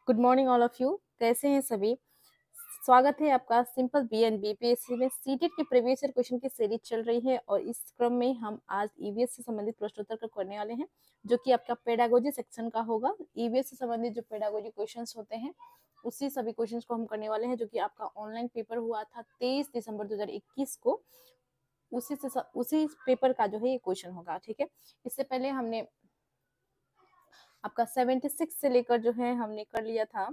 Good morning all of you. कैसे हैं सभी? स्वागत है आपका सिंपल बीएन बीपीएससी में सीटेट के प्रीवियस ईयर क्वेश्चन की सीरीज चल रही है और इस क्रम में हम आज ईवीएस से संबंधित प्रश्नोत्तर का करने वाले हैं, जो कि आपका पेडागोजी सेक्शन का होगा। ईवीएस से संबंधित जो पेडागोजी क्वेश्चंस होते हैं उसी सभी क्वेश्चंस को हम करने वाले हैं, जो कि आपका ऑनलाइन पेपर हुआ था 23 दिसंबर 2021 को। उसी पेपर का जो है ये क्वेश्चन होगा। ठीक है, इससे पहले हमने आपका 76 से लेकर जो है हमने कर लिया था,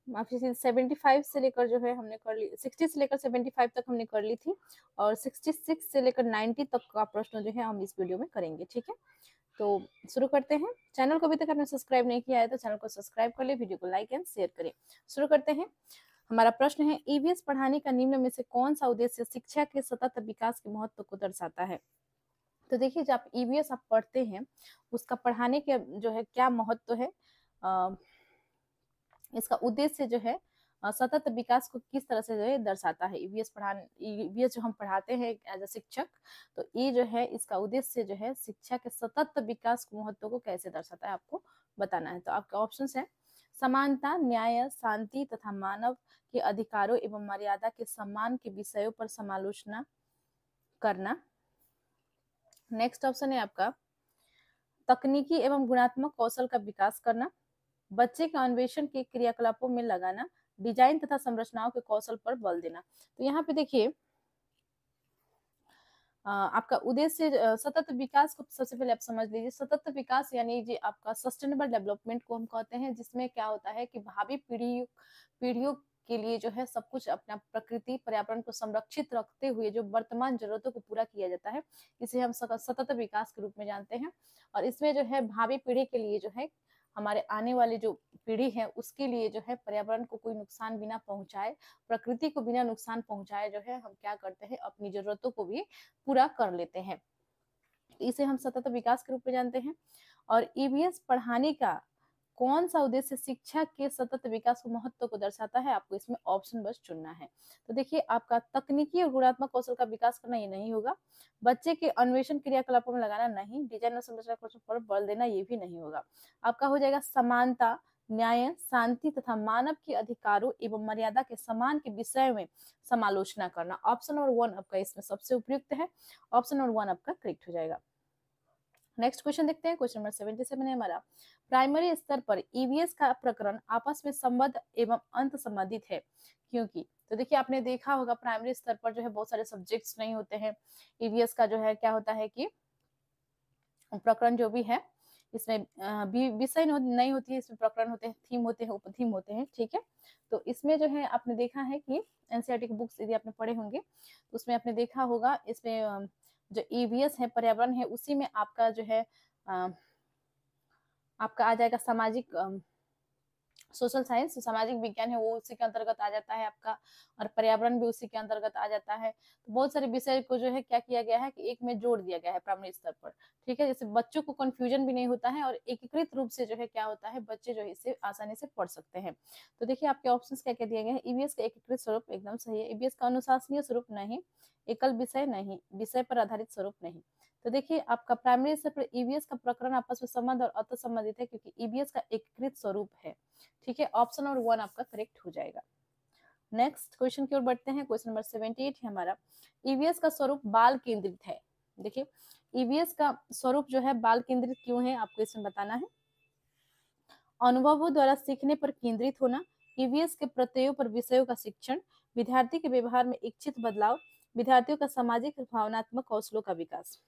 माफी से 75 से लेकर जो है हमने कर ली, 60 से लेकर 75 तक हमने कर ली थी और 66 से लेकर 90 तक का प्रश्न जो है हम इस वीडियो में करेंगे। ठीक है, तो शुरू करते हैं। चैनल को अभी तक आपने सब्सक्राइब नहीं किया है तो चैनल को सब्सक्राइब कर ले, वीडियो को लाइक एंड शेयर करें। शुरू करते हैं। हमारा प्रश्न है, ईवीएस पढ़ाने का निम्न में से कौन सा उद्देश्य शिक्षा के सतत विकास के महत्व को दर्शाता है? तो देखिए, जब आप ईवीएस आप पढ़ते हैं उसका पढ़ाने के जो है क्या महत्व है, इसका उद्देश्य जो है सतत विकास को किस तरह से जो है दर्शाता है। ईवीएस जो हम पढ़ाते हैं एज अ शिक्षक, तो ये जो है इसका उद्देश्य जो है शिक्षा के सतत विकास को महत्व को कैसे दर्शाता है आपको बताना है। तो आपके ऑप्शंस है समानता, न्याय, शांति तथा मानव के अधिकारों एवं मर्यादा के सम्मान के विषयों पर समालोचना करना। नेक्स्ट ऑप्शन है आपका तकनीकी एवं गुणात्मक कौशल का विकास करना, बच्चे के अन्वेषण के क्रियाकलापों में लगाना, डिजाइन तथा संरचनाओं के कौशल पर बल देना। तो यहाँ पे देखिए आपका उद्देश्य सतत विकास को सबसे पहले आप समझ लीजिए। सतत विकास यानी जी आपका सस्टेनेबल डेवलपमेंट को हम कहते हैं, जिसमें क्या होता है कि भावी पीढ़ियों के लिए जो है सब कुछ अपना प्रकृति पर्यावरण को संरक्षित रखते हुए जो वर्तमान जरूरतों को पूरा किया जाता है, इसे हम सतत विकास के रूप में जानते हैं। और इसमें जो है भावी पीढ़ी के लिए जो है हमारे आने वाली जो पीढ़ी है उसके लिए जो है पर्यावरण को कोई नुकसान बिना पहुंचाए, प्रकृति को बिना नुकसान पहुंचाए जो है हम क्या करते हैं, अपनी जरूरतों को भी पूरा कर लेते हैं। इसे हम सतत विकास के रूप में जानते हैं। और ईवीएस पढ़ाने का कौन सा उद्देश्य शिक्षा के सतत विकास को महत्व को दर्शाता है, आपको इसमें ऑप्शन बस चुनना है। तो देखिए, आपका तकनीकी और गुणात्मक कौशल का विकास करना ये नहीं होगा, बच्चे के अन्वेषण क्रियाकलापों में लगाना नहीं, डिजाइन और संरचना कौशल पर बल देना ये भी नहीं होगा। आपका हो जाएगा समानता, न्याय, शांति तथा मानव के अधिकारों एवं मर्यादा के सम्मान के विषय में समालोचना करना। ऑप्शन नंबर 1 आपका इसमें सबसे उपयुक्त है। ऑप्शन नंबर 1 आपका करेक्ट हो जाएगा। नेक्स्ट क्वेश्चन देखते हैं। क्वेश्चन नंबर 77 है हमारा, प्राइमरी स्तर पर ईवीएस का प्रकरण आपस में संबद्ध एवं अंत संबंधित है क्योंकि। तो देखिए, आपने देखा होगा प्राइमरी स्तर पर जो है बहुत सारे सब्जेक्ट्स नहीं होते हैं। ईवीएस का जो है क्या होता है कि प्रकरण जो भी है इसमें विषय नहीं होती है, इसमें प्रकरण होते हैं, थीम होते हैं, उपथीम होते हैं। ठीक है, तो इसमें जो है आपने देखा है कि एनसीईआरटी की बुक्स यदि आपने पढ़े होंगे तो उसमें आपने देखा होगा, इसमें जो ईवीएस है पर्यावरण है उसी में आपका जो है आपका आ जाएगा सामाजिक सोशल साइंस, सामाजिक विज्ञान है वो उसी के अंतर्गत आ जाता है आपका, और पर्यावरण भी उसी के अंतर्गत आ जाता है। तो बहुत सारे विषय को जो है क्या किया गया है कि एक में जोड़ दिया गया है प्राइमरी स्तर पर। ठीक है, जैसे बच्चों को कंफ्यूजन भी नहीं होता है और एकीकृत रूप से जो है क्या होता है, बच्चे जो है इसे आसानी से पढ़ सकते हैं। तो देखिए आपके ऑप्शंस क्या क्या दिए गए हैं। ईवीएस का एकीकृत स्वरूप एकदम सही है। ईवीएस का अनुशासनीय स्वरूप नहीं, एकल विषय नहीं, विषय पर आधारित स्वरूप नहीं। तो देखिए, आपका प्राइमरी स्तर पर ईवीएस का प्रकरण आपस में संबंध और अत संबंधित है क्योंकि ईवीएस का एकीकृत स्वरूप है। ठीक है, ऑप्शन नंबर 1 आपका करेक्ट हो जाएगा। नेक्स्ट क्वेश्चन की ओर बढ़ते हैं। क्वेश्चन नंबर 78 है हमारा, ईवीएस का स्वरूप बाल केंद्रित है। देखिए, ईवीएस का स्वरूप जो है बाल केंद्रित क्यों है, आपको इसमें बताना है। अनुभवों द्वारा सीखने पर केंद्रित होना, ईवीएस के प्रत्ययों पर विषयों का शिक्षण, विद्यार्थी के व्यवहार में इच्छित बदलाव, विद्यार्थियों का सामाजिक भावनात्मक कौशलों का विकास।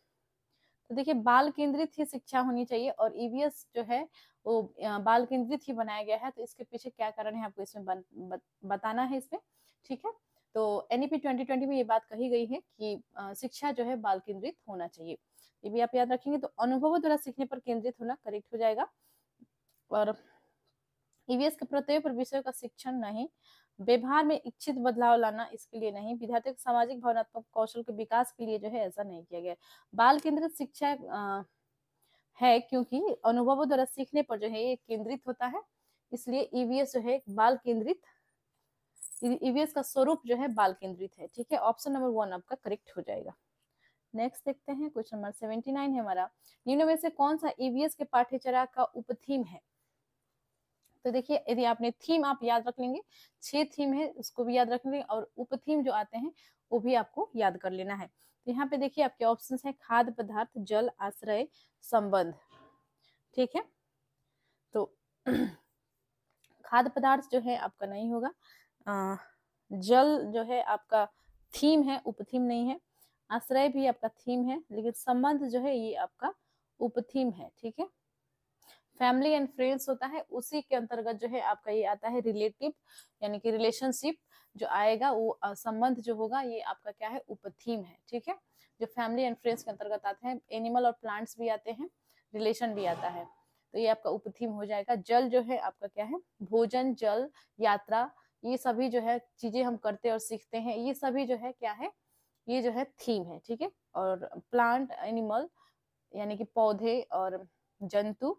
तो देखिए, बाल केंद्रित ही शिक्षा होनी चाहिए और ईवीएस जो है वो बाल केंद्रित ही बनाया गया है। तो इसके पीछे क्या कारण है आपको इसमें बताना है इसमें। ठीक है, तो एनईपी 2020 में ये बात कही गई है कि शिक्षा जो है बाल केंद्रित होना चाहिए। ये भी आप याद रखेंगे। तो अनुभवों द्वारा सीखने पर केंद्रित होना करेक्ट हो जाएगा। और ईवीएस के प्रत्यय पर विषयों का शिक्षण नहीं, व्यवहार में इच्छित बदलाव लाना इसके लिए नहीं, विद्यार्थियों के सामाजिक भावनात्मक कौशल के विकास के लिए जो है ऐसा नहीं किया गया। बाल केंद्रित शिक्षा है क्योंकि अनुभवों द्वारा सीखने पर जो है ये केंद्रित होता है, इसलिए ईवीएस जो है बाल केंद्रित, ईवीएस का स्वरूप जो है बाल केंद्रित है। ठीक है, ऑप्शन नंबर 1 आपका करेक्ट हो जाएगा। नेक्स्ट देखते हैं, क्वेश्चन नंबर 79 है हमारा, निम्न में से कौन सा ईवीएस के पाठ्यचर्या का उपथीम है? तो देखिए, यदि आपने थीम आप याद रख लेंगे, 6 थीम है उसको भी याद रख लेंगे, और उपथीम जो आते हैं वो भी आपको याद कर लेना है। तो यहाँ पे देखिए आपके ऑप्शंस हैं खाद्य पदार्थ, जल, आश्रय, संबंध। ठीक है, तो खाद्य पदार्थ जो है आपका नहीं होगा, जल जो है आपका थीम है, उपथीम नहीं है। आश्रय भी आपका थीम है, लेकिन संबंध जो है ये आपका उपथीम है। ठीक है, फैमिली एंड फ्रेंड्स होता है, उसी के अंतर्गत जो है आपका ये आता है रिलेटिव, यानी कि रिलेशनशिप जो आएगा वो संबंध जो होगा ये आपका क्या है, उपथीम है। ठीक है, जो फैमिली एंड फ्रेंड्स के अंतर्गत आते हैं, एनिमल और प्लांट्स भी आते हैं, रिलेशन भी आता है, तो ये आपका उपथीम हो जाएगा। जल जो है आपका क्या है, भोजन, जल, यात्रा, ये सभी जो है चीजें हम करते और सीखते हैं, ये सभी जो है क्या है, ये जो है थीम है। ठीक है, और प्लांट, एनिमल यानी कि पौधे और जंतु,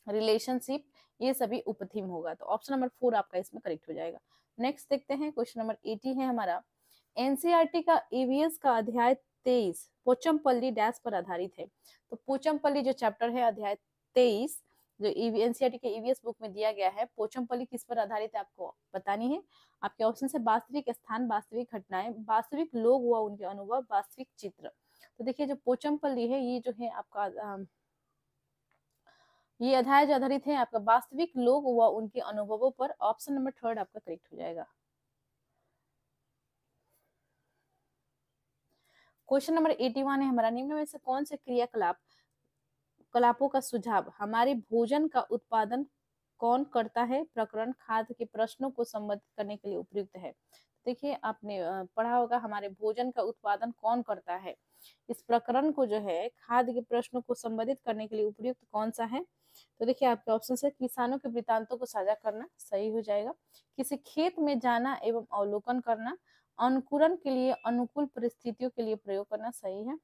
रिलेशनशिप, ये सभी उपथीम होगा। तो ऑप्शन नंबर 4 आपका इसमें करेक्ट हो जाएगा। नेक्स्ट देखते हैं, क्वेश्चन नंबर 80 है हमारा, एनसीईआरटी का ईवीएस का अध्याय 23 पोचमपल्ली डैश पर आधारित है। तो पोचमपल्ली जो चैप्टर है अध्याय 23 जो एनसीईआरटी के ईवीएस बुक में दिया गया है, पोचमपल्ली किस पर आधारित है आपको बतानी है। आपके ऑप्शन है वास्तविक स्थान, वास्तविक घटनाएं, वास्तविक लोग व उनके अनुभव, वास्तविक चित्र। तो देखिए जो पोचमपल्ली है ये जो है आपका ये अध्याय जो आधारित है आपका वास्तविक लोग व उनके अनुभवों पर। ऑप्शन नंबर 3 आपका करेक्ट हो जाएगा। क्वेश्चन नंबर 81 है हमारा, निम्न में से कौन से क्रियाकलापों का सुझाव हमारे भोजन का उत्पादन कौन करता है प्रकरण खाद्य के प्रश्नों को संबोधित करने के लिए उपयुक्त है। देखिए आपने पढ़ा होगा हमारे भोजन का उत्पादन कौन करता है, इस प्रकरण को जो है खाद्य के प्रश्नों को संबोधित करने के लिए उपयुक्त कौन सा है। तो देखिए आपके ऑप्शन है किसानों के वृत्तांतों को साझा करना, सही हो जाएगा। किसी खेत में जाना एवं अवलोकन करना, अंकुरण के लिए अनुकूल परिस्थितियों के लिए प्रयोग करना, सही है।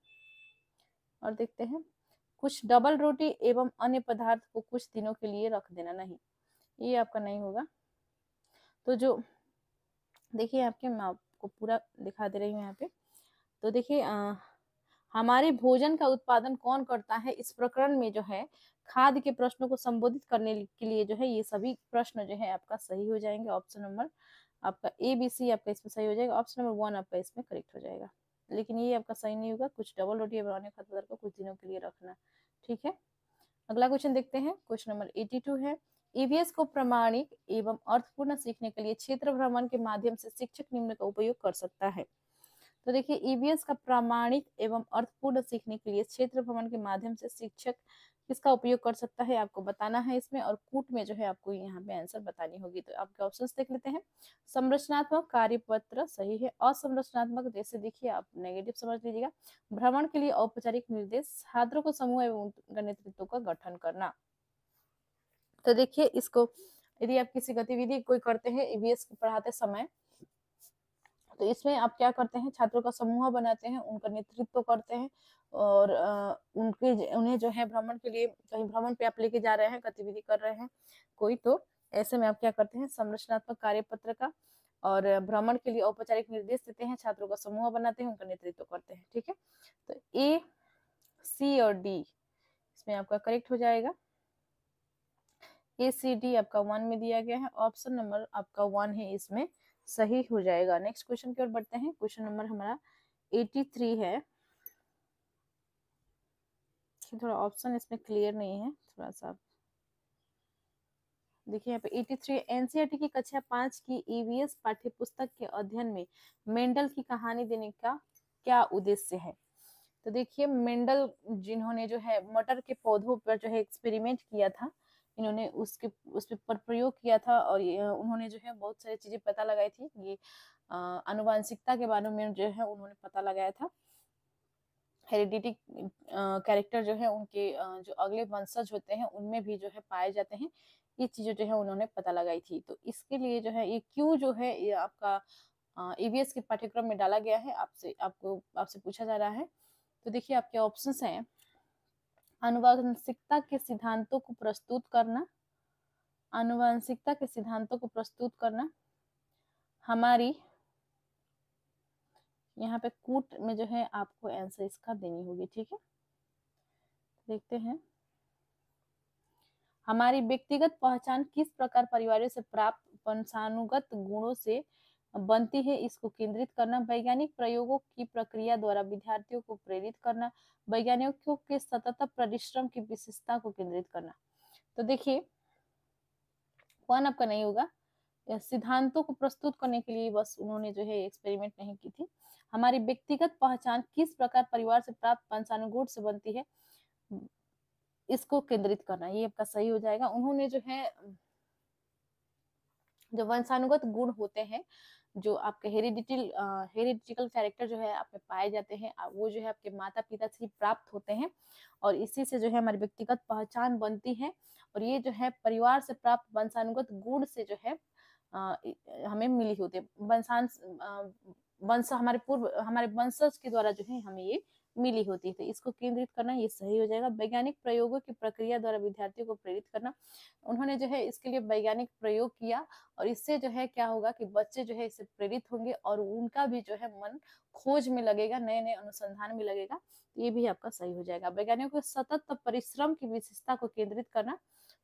और देखते हैं, कुछ डबल रोटी एवं अन्य पदार्थ को कुछ दिनों के लिए रख देना, नहीं, ये आपका नहीं होगा। तो जो देखिए आपके मैं आपको पूरा दिखा दे रही हूँ यहाँ पे। तो देखिए हमारे भोजन का उत्पादन कौन करता है, इस प्रकरण में जो है खाद्य के प्रश्नों को संबोधित करने के लिए जो है ये सभी प्रश्न जो है आपका सही हो जाएंगे। ऑप्शन नंबर आपका ABC आपका इसमें सही हो जाएगा। ऑप्शन नंबर 1 आपका इसमें करेक्ट हो जाएगा, लेकिन ये आपका सही नहीं होगा, कुछ डबल रोटी बनाने खाद्य पदार्थ को कुछ दिनों के लिए रखना। ठीक है, अगला क्वेश्चन देखते हैं, क्वेश्चन नंबर 82 है, ईवीएस को प्रामाणिक एवं अर्थपूर्ण सीखने के लिए क्षेत्र भ्रमण के माध्यम से शिक्षक निम्न का उपयोग कर सकता है। तो देखिए ईवीएस का प्रामाणिक एवं अर्थपूर्ण सीखने के लिए क्षेत्र भ्रमण के माध्यम से शिक्षक किसका उपयोग कर सकता है आपको बताना है इसमें, और कूट में जो है आपको यहाँ पे आंसर बतानी होगी। तो आपके ऑप्शंस देख लेते हैं, संरचनात्मक कार्यपत्र सही है, असंरचनात्मक जैसे देखिए आप नेगेटिव समझ लीजिएगा, भ्रमण के लिए औपचारिक निर्देश, छात्रों को समूह एवं उनका नेतृत्व का गठन करना। तो देखिए इसको यदि आप किसी गतिविधि कोई करते हैं ईवीएस पढ़ाते समय, तो इसमें आप क्या करते हैं, छात्रों का समूह बनाते हैं, उनका नेतृत्व करते हैं, और उन्हें जो है भ्रमण के लिए कहीं भ्रमण पे आप लेके जा रहे हैं, गतिविधि कर रहे हैं कोई, तो ऐसे में आप क्या करते हैं संरचनात्मक कार्यपत्र का और भ्रमण के लिए औपचारिक निर्देश देते हैं, छात्रों का समूह बनाते हैं, उनका नेतृत्व करते हैं। ठीक है, तो A, C और D इसमें आपका करेक्ट हो जाएगा। ACD आपका 1 में दिया गया है, ऑप्शन नंबर आपका 1 है इसमें सही हो जाएगा। नेक्स्ट क्वेश्चन की ओर बढ़ते हैं, क्वेश्चन नंबर हमारा 83 है, थोड़ा ऑप्शन इसमें क्लियर नहीं है, थोड़ा सा देखिए यहाँ पे 83 एनसीईआरटी की कक्षा 5 की ईवीएस पाठ्य पुस्तक के अध्ययन में मेंडल की कहानी देने का क्या उद्देश्य है। तो देखिए मेंडल जिन्होंने जो है मटर के पौधों पर जो है एक्सपेरिमेंट किया था, इन्होंने उस पर प्रयोग किया था, और उन्होंने जो है बहुत सारी चीजें पता लगाई थी, ये आनुवांशिकता के बारे में जो है उन्होंने पता लगाया था, हेरिडिटी कैरेक्टर जो है उनके जो अगले वंशज होते हैं उनमें भी जो है पाए जाते हैं, ये चीजें जो है उन्होंने पता लगाई थी। तो इसके लिए जो है ये क्यों जो है ये आपका ईवीएस के पाठ्यक्रम में डाला गया है, आपसे पूछा जा रहा है। तो देखिए आपके ऑप्शंस हैं, आनुवंशिकता के सिद्धांतों को प्रस्तुत करना, आनुवंशिकता के सिद्धांतों को प्रस्तुत करना, हमारी यहाँ पे कूट में जो है आपको आंसर इसका देनी होगी, ठीक है। देखते हैं, हमारी व्यक्तिगत पहचान किस प्रकार परिवारों से प्राप्त वंशानुगत गुणों से बनती है, इसको केंद्रित करना। वैज्ञानिक प्रयोगों की प्रक्रिया द्वारा विद्यार्थियों को प्रेरित करना। वैज्ञानिकों के सतत परिश्रम की विशेषता को केंद्रित करना। तो देखिए, वन आपका नहीं होगा, सिद्धांतों को प्रस्तुत करने के लिए बस उन्होंने जो है एक्सपेरिमेंट नहीं की थी। हमारी व्यक्तिगत पहचान किस प्रकार परिवार से प्राप्त वंशानुगुण से बनती है, इसको केंद्रित करना, ये आपका सही हो जाएगा। उन्होंने जो है जो वंशानुगत गुण होते हैं, जो आपके हेरिडिटिकल कैरेक्टर जो है आप में पाए जाते हैं, वो जो है आपके माता पिता से प्राप्त होते हैं और इसी से जो है हमारी व्यक्तिगत पहचान बनती है। और ये जो है परिवार से प्राप्त वंशानुगत गुण से जो है हमें मिली होती है। वंश हमारे वंशज के द्वारा जो है हमें ये मिली होती है। तो इसको केंद्रित करना, ये सही हो जाएगा। वैज्ञानिक प्रयोगों की प्रक्रिया द्वारा विद्यार्थियों को प्रेरित करना, उन्होंने जो है इसके लिए वैज्ञानिक प्रयोग किया और इससे जो है क्या होगा कि बच्चे जो है इससे प्रेरित होंगे और उनका भी जो है मन खोज में लगेगा, नए नए अनुसंधान में लगेगा। ये भी आपका सही हो जाएगा। वैज्ञानिकों के सतत परिश्रम की विशेषता को केंद्रित करना,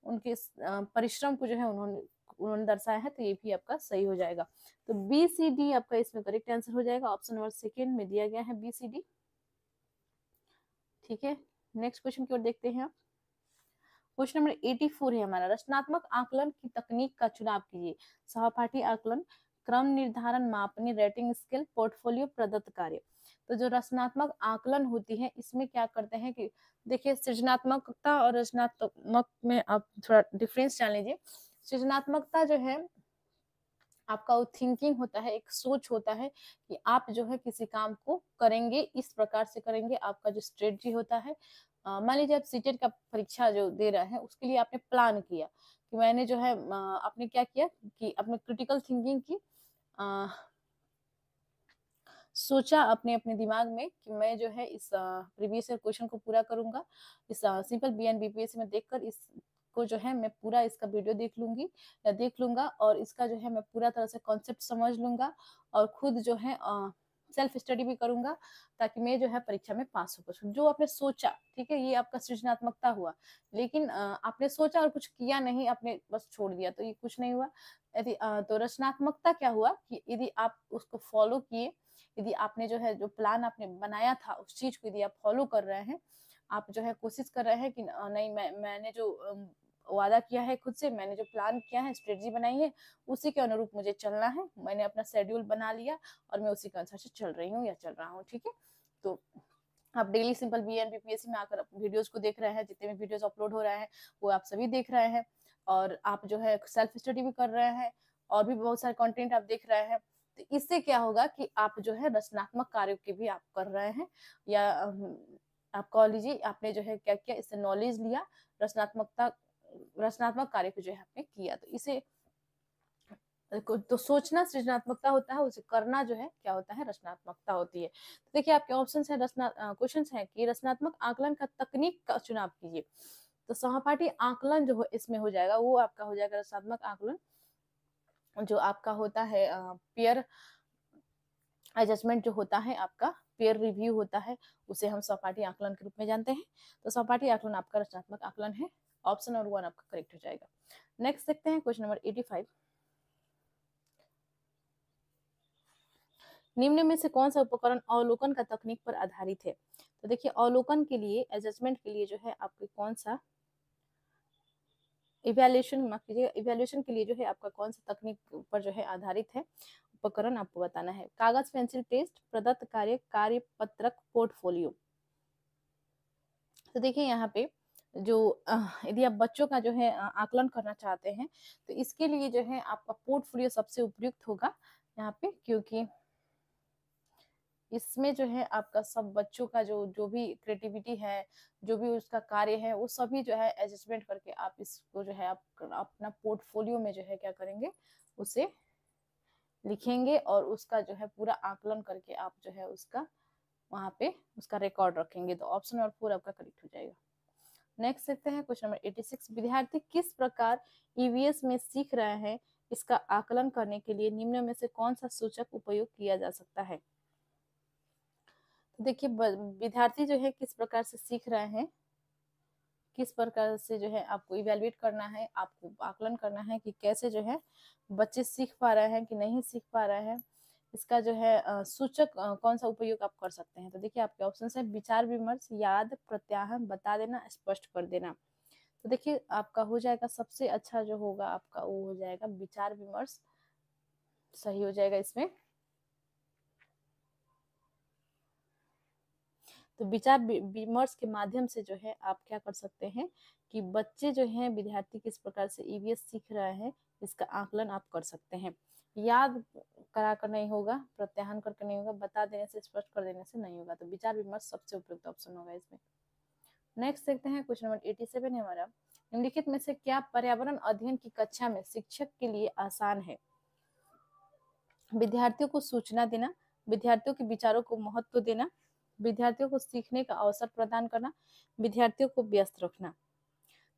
उनके परिश्रम को जो है उन्होंने दर्शाया है, तो ये भी आपका सही हो जाएगा। तो बी सी डी आपका इसमें करेक्ट आंसर हो जाएगा। ऑप्शन नंबर सेकेंड में दिया गया है बी सी डी, ठीक है। नेक्स्ट क्वेश्चन की ओर देखते हैं। क्वेश्चन नंबर 84 है हमारा, रचनात्मक आकलन की तकनीक का चुनाव कीजिए। सहपाठी आकलन, क्रम निर्धारण, मापनी, रेटिंग स्केल, पोर्टफोलियो, प्रदत्त कार्य। तो जो रचनात्मक आकलन होती है, इसमें क्या करते हैं कि देखिए, सृजनात्मकता और रचनात्मक में आप थोड़ा डिफरेंस जान लीजिए। सृजनात्मकता जो है आपका वो थिंकिंग होता है, एक सोच होता है कि आप जो है किसी काम को करेंगे, इस प्रकार से करेंगे। आपका जो स्ट्रेटजी होता है, मान लीजिए आप सीटेट का परीक्षा जो दे रहे हैं, उसके लिए आपने प्लान किया कि मैंने जो है आपने क्या किया कि आपने क्रिटिकल थिंकिंग की, सोचा अपने अपने दिमाग में कि मैं जो है इस प्रीवियस ईयर क्वेश्चन को पूरा करूंगा, इस सिंपल बीएन बीपीएससी में देखकर इसको जो है मैं पूरा इसका वीडियो देख लूंगी या देख लूंगा और इसका जो है मैं पूरा तरह से कॉन्सेप्ट समझ लूंगा और खुद जो है सेल्फ स्टडी भी करूंगा ताकि मैं जो है परीक्षा में पास हो सकूं। जो आपने सोचा, ठीक है, ये आपका सृजनात्मकता हुआ। लेकिन आपने सोचा और कुछ किया नहीं, आपने बस छोड़ दिया, तो ये कुछ नहीं हुआ। यदि तो रचनात्मकता क्या हुआ कि यदि आप उसको फॉलो किए, यदि आपने जो है जो प्लान आपने बनाया था उस चीज को यदि आप फॉलो कर रहे हैं, आप जो है कोशिश कर रहे हैं कि नहीं, मैंने जो वादा किया है खुद से, मैंने जो प्लान किया है, स्ट्रेटजी बनाई है, उसी के अनुरूप मुझे चलना है, मैंने अपना शेड्यूल बना लिया और मैं उसी के अनुसार से चल रही हूँ या चल रहा हूँ, ठीक है। तो आप डेली सिंपल बीएन बीपीएससी में आकर वीडियोस को देख रहे हैं, जितने भी वीडियोस अपलोड हो रहे हैं वो आप सभी देख रहे हैं और आप जो है सेल्फ स्टडी भी कर रहे हैं और भी बहुत सारे कंटेंट आप देख रहे हैं। तो इससे क्या होगा कि आप जो है रचनात्मक कार्यों के भी आप कर रहे हैं, या आप कह लीजिए आपने जो है क्या किया, इससे नॉलेज लिया, रचनात्मक कार्य को जो है आपने किया। तो इसे तो सोचना सृजनात्मकता होता है, उसे करना जो है क्या होता है, रचनात्मकता होती है। तो देखिए आपके ऑप्शंस है, क्वेश्चंस है कि रचनात्मक आकलन का तकनीक का चुनाव कीजिए। तो सहपाठी आकलन जो इसमें हो जाएगा वो आपका हो जाएगा रचनात्मक आकलन, जो आपका होता है पेयर एडजस्टमेंट जो होता है, आपका पेयर रिव्यू होता है, उसे हम सहपाठी आकलन के रूप में जानते हैं। तो सहपाठी आकलन आपका रचनात्मक आकलन है। ऑप्शन नंबर 1 आपका करेक्ट हो जाएगा। नेक्स्ट देखते हैं क्वेश्चन नंबर 85। निम्न में से कौन सा उपकरण अवलोकन का तकनीक पर आधारित है। तो देखिए अवलोकन के लिए, एडजस्टमेंट के लिए जो है आपके कौन सा इवैल्यूएशन के लिए जो है आपका कौन सा तकनीक पर जो है आधारित है उपकरण, आपको बताना है। कागज पेंसिल टेस्ट, प्रदत्त कार्य, कार्यपत्रक, पोर्टफोलियो। तो देखिए यहाँ पे जो यदि आप बच्चों का जो है आकलन करना चाहते हैं तो इसके लिए जो है आपका पोर्टफोलियो सबसे उपयुक्त होगा यहाँ पे, क्योंकि इसमें जो है आपका सब बच्चों का जो भी क्रिएटिविटी है, जो भी उसका कार्य है, वो सभी जो है एडजस्टमेंट करके आप इसको जो है आप अपना पोर्टफोलियो में जो है क्या करेंगे, उसे लिखेंगे और उसका जो है पूरा आकलन करके आप जो है उसका वहाँ पे उसका रिकॉर्ड रखेंगे। तो ऑप्शन नंबर 4 आपका करेक्ट हो जाएगा। नेक्स्ट देखते हैं क्वेश्चन नंबर 86। विद्यार्थी किस प्रकार ईवीएस में सीख रहे हैं, इसका आकलन करने के लिए निम्न में से कौन सा सूचक उपयोग किया जा सकता है। देखिए विद्यार्थी जो है किस प्रकार से सीख रहे हैं, किस प्रकार से जो है आपको इवेलुएट करना है, आपको आकलन करना है कि कैसे जो है बच्चे सीख पा रहे हैं कि नहीं सीख पा रहे हैं। इसका जो है सूचक कौन सा उपयोग आप कर सकते हैं। तो देखिए आपके ऑप्शन है विचार विमर्श, याद, प्रत्याहन, बता देना, स्पष्ट कर देना। तो देखिए आपका हो जाएगा सबसे अच्छा जो होगा आपका वो हो जाएगा विचार विमर्श, सही हो जाएगा इसमें। तो विचार विमर्श के माध्यम से जो है आप क्या कर सकते हैं कि बच्चे जो हैं विद्यार्थी किस प्रकार से ईवीएस सीख रहे हैं इसका आकलन आप कर सकते हैं। याद करा कर नहीं होगा, प्रत्याहन करके नहीं होगा, बता देने से, स्पष्ट कर देने से नहीं होगा। तो विचार विमर्श सबसे उपयुक्त ऑप्शन होगा इसमें। नेक्स्ट देखते हैं क्वेश्चन नंबर 87 है हमारा। निम्नलिखित में से क्या पर्यावरण अध्ययन की कक्षा में शिक्षक के लिए आसान है। विद्यार्थियों को सूचना देना, विद्यार्थियों के विचारों को महत्व देना, विद्यार्थियों को सीखने का अवसर प्रदान करना, विद्यार्थियों को व्यस्त रखना।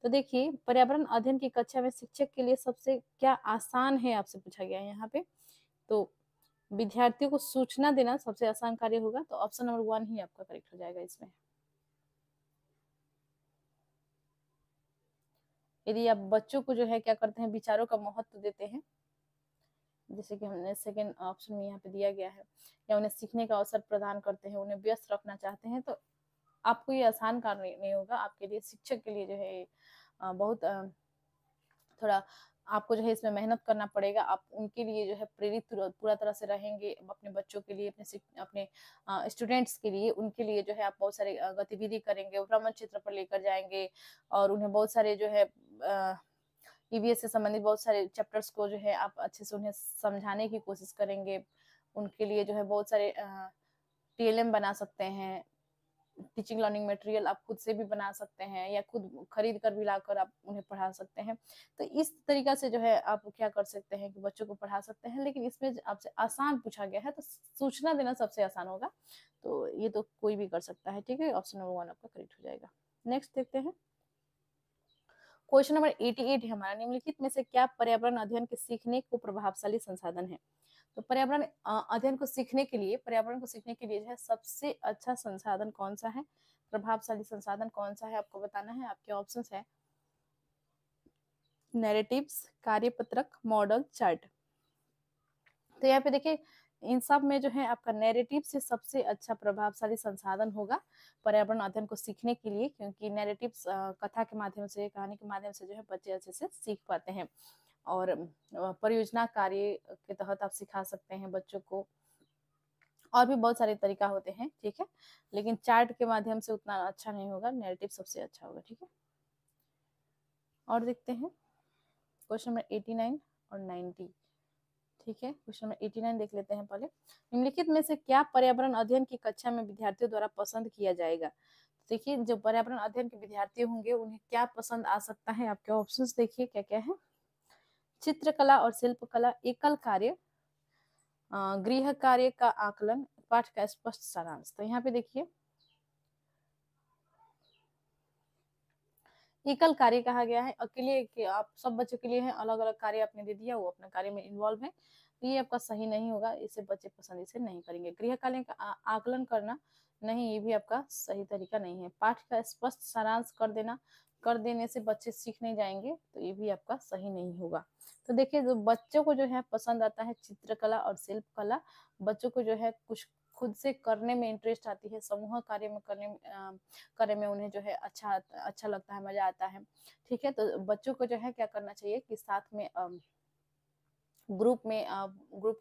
तो देखिए पर्यावरण अध्ययन की कक्षा में शिक्षक के लिए सबसे क्या आसान है आपसे पूछा गया है यहाँ पे। तो विद्यार्थियों को सूचना देना सबसे आसान कार्य होगा। तो ऑप्शन नंबर 1 ही आपका करेक्ट हो जाएगा इसमें। यदि आप बच्चों को जो है क्या करते हैं विचारों का महत्व देते हैं, जैसे कि हमने सेकेंड ऑप्शन में यहाँ पे दिया गया है, या उन्हें सीखने का अवसर प्रदान करते हैं, उन्हें व्यस्त रखना चाहते हैं, तो आपको ये आसान कार्य नहीं होगा। आपके लिए शिक्षक के लिए जो है बहुत थोड़ा आपको जो है इसमें मेहनत करना पड़ेगा। आप उनके लिए जो है प्रेरित पूरा तरह से रहेंगे, अपने बच्चों के लिए, अपने स्टूडेंट्स के लिए, उनके लिए जो है आप बहुत सारे गतिविधि करेंगे, भ्रमण क्षेत्र पर लेकर जाएंगे और उन्हें बहुत सारे जो है ईवीएस से संबंधित बहुत सारे चैप्टर्स को जो है आप अच्छे से उन्हें समझाने की कोशिश करेंगे। उनके लिए जो है बहुत सारे टीएलएम बना सकते हैं, टीचिंग लर्निंग मटेरियल आप खुद से भी बना सकते हैं या खुद खरीद कर भी लाकर आप उन्हें पढ़ा सकते हैं। तो इस तरीका से जो है आप क्या कर सकते हैं कि बच्चों को पढ़ा सकते हैं। लेकिन इसमें आपसे आसान पूछा गया है तो सूचना देना सबसे आसान होगा। तो ये तो कोई भी कर सकता है, ठीक है। ऑप्शन नंबर 1 आपका करेक्ट हो जाएगा। नेक्स्ट देखते हैं क्वेश्चन नंबर 88 है हमारा। निम्नलिखित में से क्या पर्यावरण अध्ययन के सीखने को प्रभावशाली संसाधन है। तो पर्यावरण अध्ययन को सीखने के लिए, पर्यावरण को सीखने के लिए जो है सबसे अच्छा संसाधन कौन सा है, प्रभावशाली संसाधन कौन सा है आपको बताना है। आपके ऑप्शंस है नैरेटिव्स, कार्यपत्रक, मॉडल, चार्ट। तो यहाँ पे देखिए इन सब में जो है आपका नैरेटिव से सबसे अच्छा प्रभावशाली संसाधन होगा पर्यावरण अध्ययन को सीखने के लिए, क्योंकि नैरेटिव कथा के माध्यम से, कहानी के माध्यम से जो है बच्चे अच्छे से सीख पाते हैं। और परियोजना कार्य के तहत आप सिखा सकते हैं बच्चों को। और भी बहुत सारे तरीका होते हैं, ठीक है, लेकिन चार्ट के माध्यम से उतना अच्छा नहीं होगा, नैरेटिव सबसे अच्छा होगा, ठीक है। और देखते हैं क्वेश्चन नंबर 89 और 90, ठीक है। क्वेश्चन नंबर 89 देख लेते हैं पहले। निम्नलिखित में से क्या पर्यावरण अध्ययन की कक्षा में विद्यार्थियों द्वारा पसंद किया जाएगा। देखिए जो पर्यावरण अध्ययन के विद्यार्थी होंगे उन्हें क्या पसंद आ सकता है। आपके ऑप्शंस देखिए क्या क्या है। चित्रकला और शिल्पकला, एकल कार्य, गृह कार्य का आकलन, पाठ का स्पष्ट सारांश। तो यहाँ पे देखिए एकल कार्य कहा गया है, अकेले के आप सब बच्चों के लिए है, अलग अलग कार्य आपने दे दिया, वो अपने कार्य में इन्वॉल्व है, तो ये आपका सही नहीं होगा, इसे बच्चे पसंद इसे नहीं करेंगे। गृह कार्य का आकलन करना, नहीं, ये भी आपका सही तरीका नहीं है। पाठ का स्पष्ट सारांश कर देने से बच्चे सीख नहीं जाएंगे, तो ये भी आपका सही नहीं होगा। तो देखिए जो बच्चों को जो है पसंद आता है चित्रकला और शिल्पकला, बच्चों को जो है कुछ खुद से करने में इंटरेस्ट आती है, समूह कार्य में करने में उन्हें जो है अच्छा लगता है, मजा आता है, ठीक है। तो बच्चों को जो है क्या करना चाहिए कि साथ में ग्रुप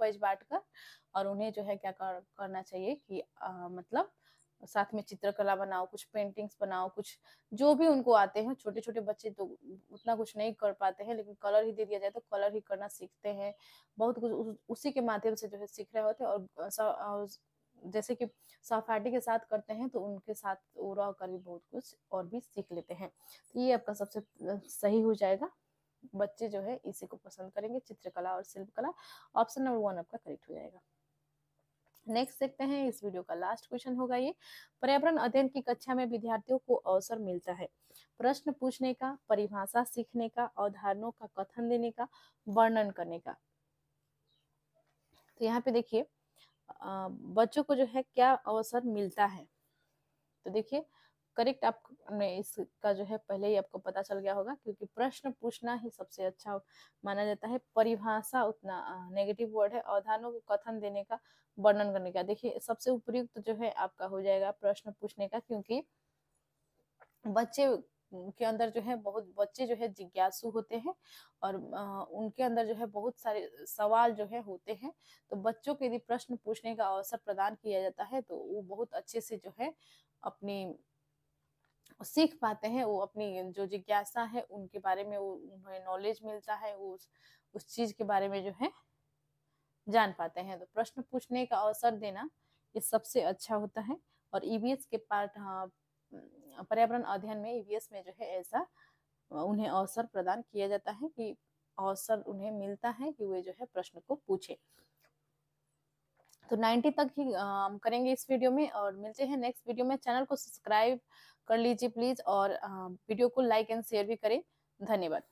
वाइज बांटकर और उन्हें जो है क्या करना चाहिए कि मतलब साथ में चित्रकला बनाओ, कुछ पेंटिंग्स बनाओ, कुछ जो भी उनको आते हैं। छोटे छोटे बच्चे तो उतना कुछ नहीं कर पाते हैं, लेकिन कलर ही दे दिया जाए तो कलर ही करना सीखते हैं, बहुत कुछ उसी के माध्यम से जो है सीख रहे होते हैं। और जैसे कि सहपाठी के साथ करते हैं तो उनके साथ वो रह कर भी बहुत कुछ और भी सीख लेते हैं। तो ये आपका सबसे सही हो जाएगा, बच्चे जो है इसी को पसंद करेंगे, चित्रकला और शिल्पकला। ऑप्शन नंबर 1 आपका करेक्ट हो जाएगा। नेक्स्ट देखते हैं, इस वीडियो का लास्ट क्वेश्चन होगा ये। पर्यावरण अध्ययन की कक्षा में विद्यार्थियों को अवसर मिलता है प्रश्न पूछने का, परिभाषा सीखने का, अवधारणाओं का कथन देने का, वर्णन करने का। तो यहाँ पे देखिए बच्चों को जो है क्या अवसर मिलता है। तो देखिए करेक्ट आपने इसका जो है पहले ही आपको पता चल गया होगा, क्योंकि प्रश्न पूछना ही सबसे अच्छा माना जाता है। परिभाषा उतना नेगेटिव वर्ड है, अवधारणों को कथन देने का, वर्णन करने का। देखिए सबसे उपयुक्त जो है आपका हो जाएगा प्रश्न पूछने का, क्योंकि बच्चे के अंदर जो है बहुत बच्चे जो है जिज्ञासु होते हैं और उनके अंदर जो है बहुत सारे सवाल जो है होते हैं। तो बच्चों को यदि प्रश्न पूछने का अवसर प्रदान किया जाता है तो वो बहुत अच्छे से जो है अपनी सीख पाते हैं। वो अपनी जो जिज्ञासा है उनके बारे में वो उन्हें नॉलेज मिलता है, वो उस चीज के बारे में जो है जान पाते हैं। तो प्रश्न पूछने का अवसर देना ये सबसे अच्छा होता है। और ईवीएस के पार्ट, हाँ, पर्यावरण अध्ययन में ईवीएस में जो है ऐसा उन्हें अवसर प्रदान किया जाता है कि अवसर उन्हें मिलता है कि वे जो है प्रश्न को पूछे। तो 90 तक ही हम करेंगे इस वीडियो में, और मिलते हैं नेक्स्ट वीडियो में। चैनल को सब्सक्राइब कर लीजिए प्लीज, और वीडियो को लाइक एंड शेयर भी करें। धन्यवाद।